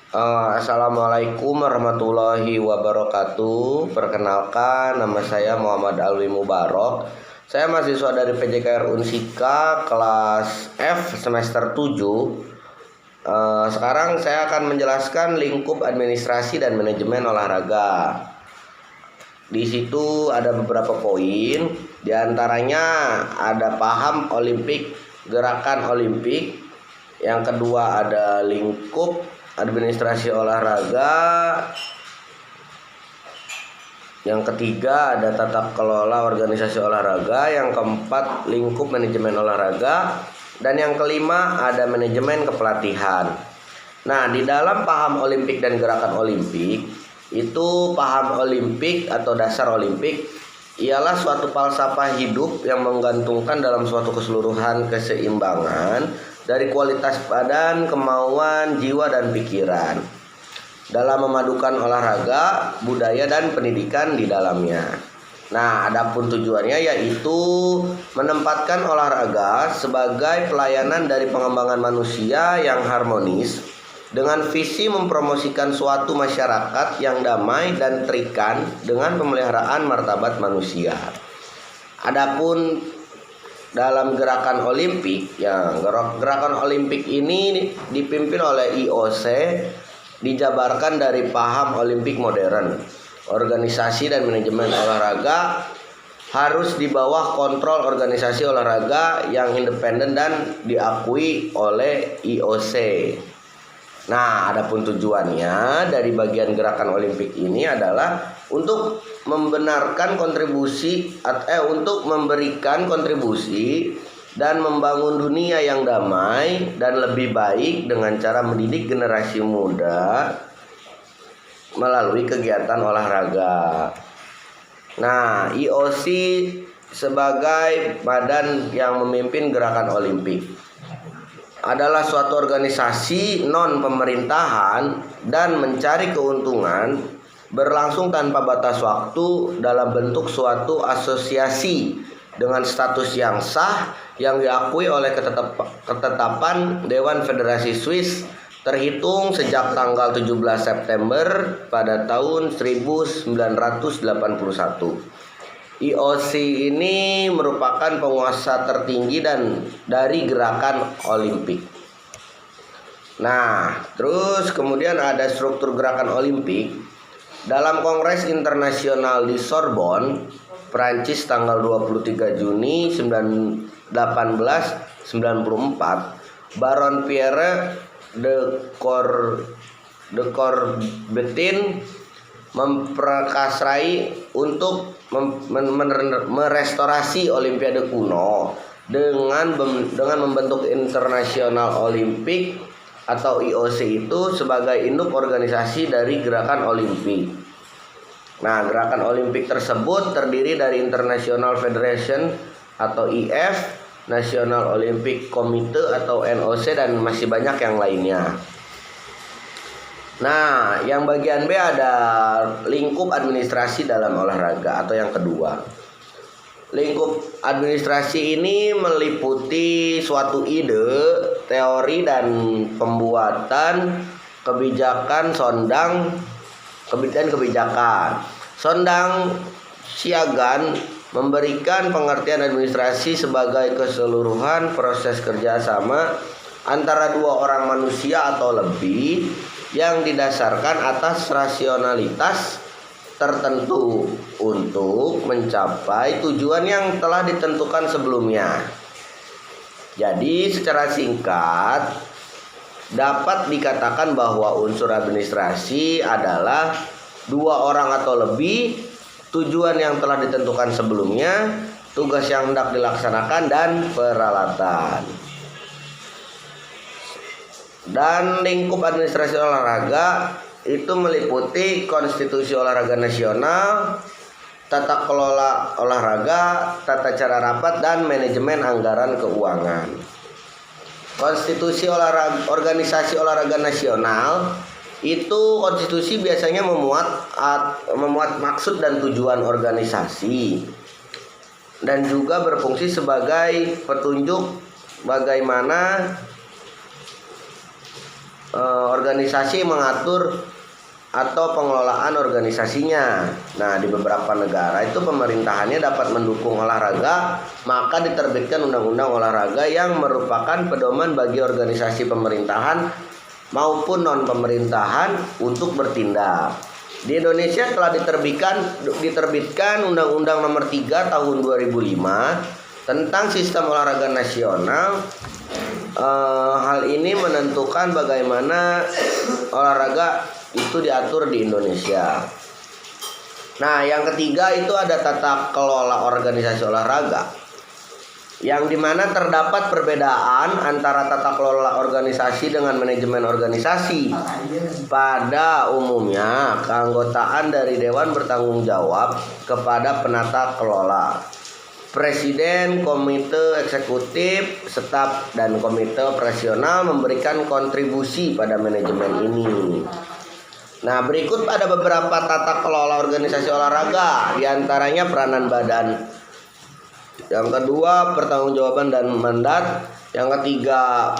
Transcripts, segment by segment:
Assalamualaikum warahmatullahi wabarakatuh. Perkenalkan, nama saya Muhammad Alwi Mubarok. Saya mahasiswa dari PJKR Unsika kelas F semester 7. Sekarang saya akan menjelaskan lingkup administrasi dan manajemen olahraga. Di situ ada beberapa poin, diantaranya ada paham olimpik, gerakan olimpik. Yang kedua ada lingkup administrasi olahraga. Yang ketiga ada tata kelola organisasi olahraga. Yang keempat lingkup manajemen olahraga. Dan yang kelima ada manajemen kepelatihan. Nah, di dalam paham olimpik dan gerakan olimpik, itu paham olimpik atau dasar olimpik ialah suatu falsafah hidup yang menggantungkan dalam suatu keseluruhan keseimbangan dari kualitas badan, kemauan, jiwa, dan pikiran dalam memadukan olahraga, budaya, dan pendidikan di dalamnya. Nah, adapun tujuannya yaitu menempatkan olahraga sebagai pelayanan dari pengembangan manusia yang harmonis dengan visi mempromosikan suatu masyarakat yang damai dan terikat dengan pemeliharaan martabat manusia. Adapun dalam gerakan olimpik, gerakan olimpik ini dipimpin oleh IOC, dijabarkan dari paham olimpik modern. Organisasi dan manajemen olahraga harus di bawah kontrol organisasi olahraga yang independen dan diakui oleh IOC. Nah, adapun tujuannya dari bagian gerakan olimpik ini adalah untuk memberikan kontribusi dan membangun dunia yang damai dan lebih baik dengan cara mendidik generasi muda melalui kegiatan olahraga. Nah, IOC sebagai badan yang memimpin gerakan olimpik adalah suatu organisasi non pemerintahan dan mencari keuntungan berlangsung tanpa batas waktu dalam bentuk suatu asosiasi dengan status yang sah yang diakui oleh ketetapan Dewan Federasi Swiss terhitung sejak tanggal 17 September pada tahun 1981. IOC ini merupakan penguasa tertinggi dari gerakan olimpik. Nah, terus kemudian ada struktur gerakan olimpik. Dalam Kongres Internasional di Sorbonne, Prancis tanggal 23 Juni 1894, Baron Pierre de Coubertin memperkasai untuk merestorasi Olimpiade kuno dengan membentuk International Olympic atau IOC itu sebagai induk organisasi dari gerakan olimpik. Nah, gerakan olimpik tersebut terdiri dari International Federation atau IF, National Olympic Committee atau NOC, dan masih banyak yang lainnya. Nah, yang bagian B ada lingkup administrasi dalam olahraga atau yang kedua. Lingkup administrasi ini meliputi suatu ide, teori, dan pembuatan kebijakan kebijakan. Sondang Siagan memberikan pengertian administrasi sebagai keseluruhan proses kerjasama antara dua orang manusia atau lebih yang didasarkan atas rasionalitas tertentu untuk mencapai tujuan yang telah ditentukan sebelumnya. Jadi secara singkat dapat dikatakan bahwa unsur administrasi adalah dua orang atau lebih, tujuan yang telah ditentukan sebelumnya, tugas yang hendak dilaksanakan, dan peralatan. Dan lingkup administrasi olahraga itu meliputi konstitusi olahraga nasional, tata kelola olahraga, tata cara rapat, dan manajemen anggaran keuangan. Konstitusi organisasi olahraga nasional itu konstitusi biasanya memuat maksud dan tujuan organisasi dan juga berfungsi sebagai petunjuk bagaimana organisasi mengatur atau pengelolaan organisasinya. Nah, di beberapa negara itu pemerintahannya dapat mendukung olahraga, maka diterbitkan undang-undang olahraga yang merupakan pedoman bagi organisasi pemerintahan maupun non-pemerintahan untuk bertindak. Di Indonesia telah diterbitkan Undang-Undang Nomor 3 Tahun 2005 tentang Sistem Olahraga Nasional. Hal ini menentukan bagaimana olahraga itu diatur di Indonesia. Nah, yang ketiga itu ada tata kelola organisasi olahraga, yang dimana terdapat perbedaan antara tata kelola organisasi dengan manajemen organisasi. Pada umumnya, keanggotaan dari dewan bertanggung jawab kepada penata kelola, presiden, komite eksekutif, staf, dan komite operasional memberikan kontribusi pada manajemen ini. Nah, berikut ada beberapa tata kelola organisasi olahraga, diantaranya peranan badan. Yang kedua, pertanggungjawaban dan mandat. Yang ketiga,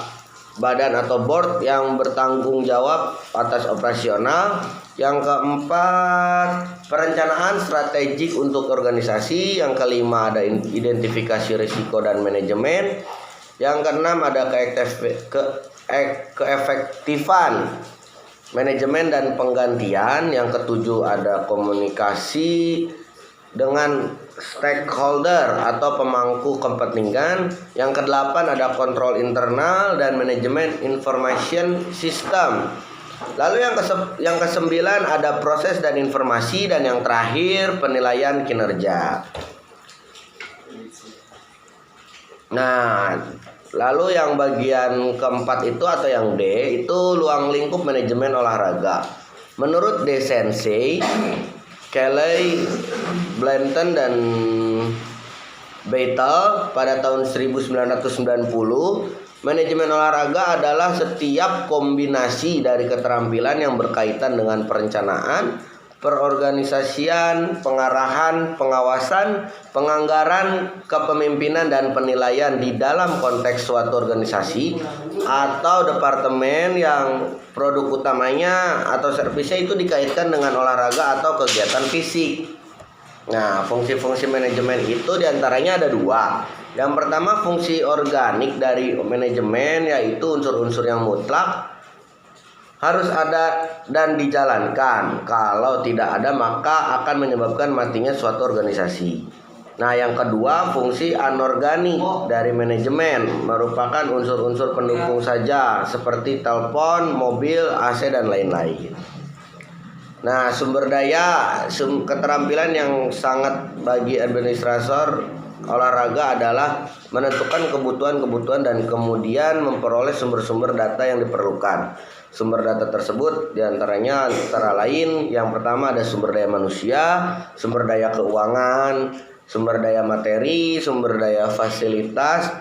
badan atau board yang bertanggung jawab atas operasional. Yang keempat, perencanaan strategik untuk organisasi. Yang kelima, ada identifikasi risiko dan manajemen. Yang keenam, ada keefektifan manajemen dan penggantian. Yang ketujuh, ada komunikasi dengan stakeholder atau pemangku kepentingan. Yang kedelapan, ada kontrol internal dan manajemen information system. Lalu yang kesembilan, ada proses dan informasi. Dan yang terakhir, penilaian kinerja. Nah, lalu yang bagian keempat itu atau yang D itu ruang lingkup manajemen olahraga. Menurut D. Sensei, Kelly, Blanton, dan Beitel pada tahun 1990, manajemen olahraga adalah setiap kombinasi dari keterampilan yang berkaitan dengan perencanaan, perorganisasian, pengarahan, pengawasan, penganggaran, kepemimpinan, dan penilaian di dalam konteks suatu organisasi atau departemen yang produk utamanya atau servisnya itu dikaitkan dengan olahraga atau kegiatan fisik. Nah, fungsi-fungsi manajemen itu diantaranya ada dua. Yang pertama, fungsi organik dari manajemen, yaitu unsur-unsur yang mutlak harus ada dan dijalankan. Kalau tidak ada, maka akan menyebabkan matinya suatu organisasi. Nah, yang kedua, fungsi anorganik dari manajemen merupakan unsur-unsur pendukung saja, seperti telepon, mobil, AC, dan lain-lain. Nah, sumber daya keterampilan yang sangat bagi administrator olahraga adalah menentukan kebutuhan-kebutuhan dan kemudian memperoleh sumber-sumber data yang diperlukan. Sumber data tersebut diantaranya antara lain, yang pertama ada sumber daya manusia, sumber daya keuangan, sumber daya materi, sumber daya fasilitas.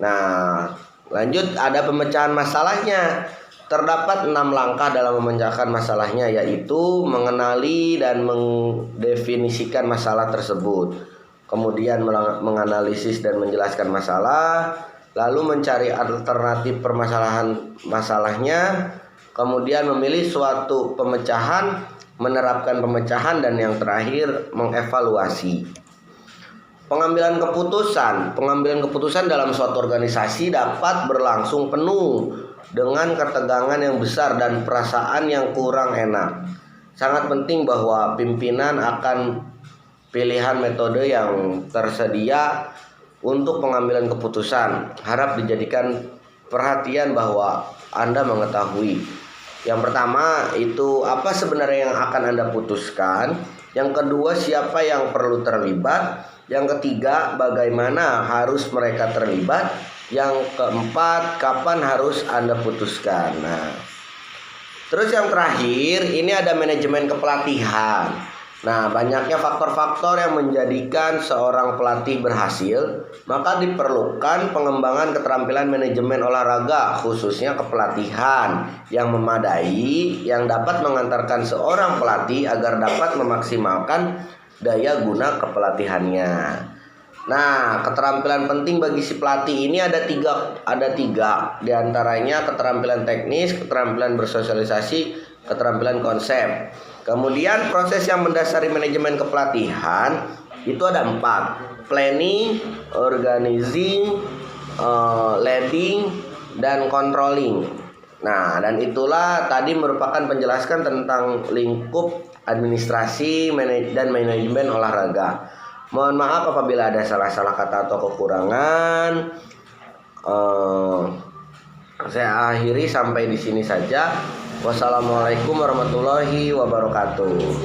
Nah, lanjut ada pemecahan masalahnya. Terdapat 6 langkah dalam memecahkan masalahnya, yaitu mengenali dan mendefinisikan masalah tersebut, kemudian menganalisis dan menjelaskan masalah, lalu mencari alternatif permasalahan masalahnya, kemudian memilih suatu pemecahan, menerapkan pemecahan, dan yang terakhir mengevaluasi. Pengambilan keputusan dalam suatu organisasi dapat berlangsung penuh dengan ketegangan yang besar dan perasaan yang kurang enak. Sangat penting bahwa pimpinan akan pilihan metode yang tersedia untuk pengambilan keputusan. Harap dijadikan perhatian bahwa Anda mengetahui. Yang pertama itu apa sebenarnya yang akan Anda putuskan. Yang kedua, siapa yang perlu terlibat. Yang ketiga, bagaimana harus mereka terlibat. Yang keempat, kapan harus Anda putuskan. Nah, terus yang terakhir ini ada manajemen kepelatihan. Nah, banyaknya faktor-faktor yang menjadikan seorang pelatih berhasil, maka diperlukan pengembangan keterampilan manajemen olahraga, khususnya kepelatihan yang memadai, yang dapat mengantarkan seorang pelatih agar dapat memaksimalkan daya guna kepelatihannya. Nah, keterampilan penting bagi si pelatih ini ada tiga diantaranya keterampilan teknis, keterampilan bersosialisasi, keterampilan konsep. Kemudian proses yang mendasari manajemen kepelatihan itu ada 4: planning, organizing, leading, dan controlling. Nah, dan itulah tadi merupakan penjelasan tentang lingkup administrasi dan manajemen olahraga. Mohon maaf apabila ada salah-salah kata atau kekurangan. Saya akhiri sampai di sini saja. Wassalamualaikum warahmatullahi wabarakatuh.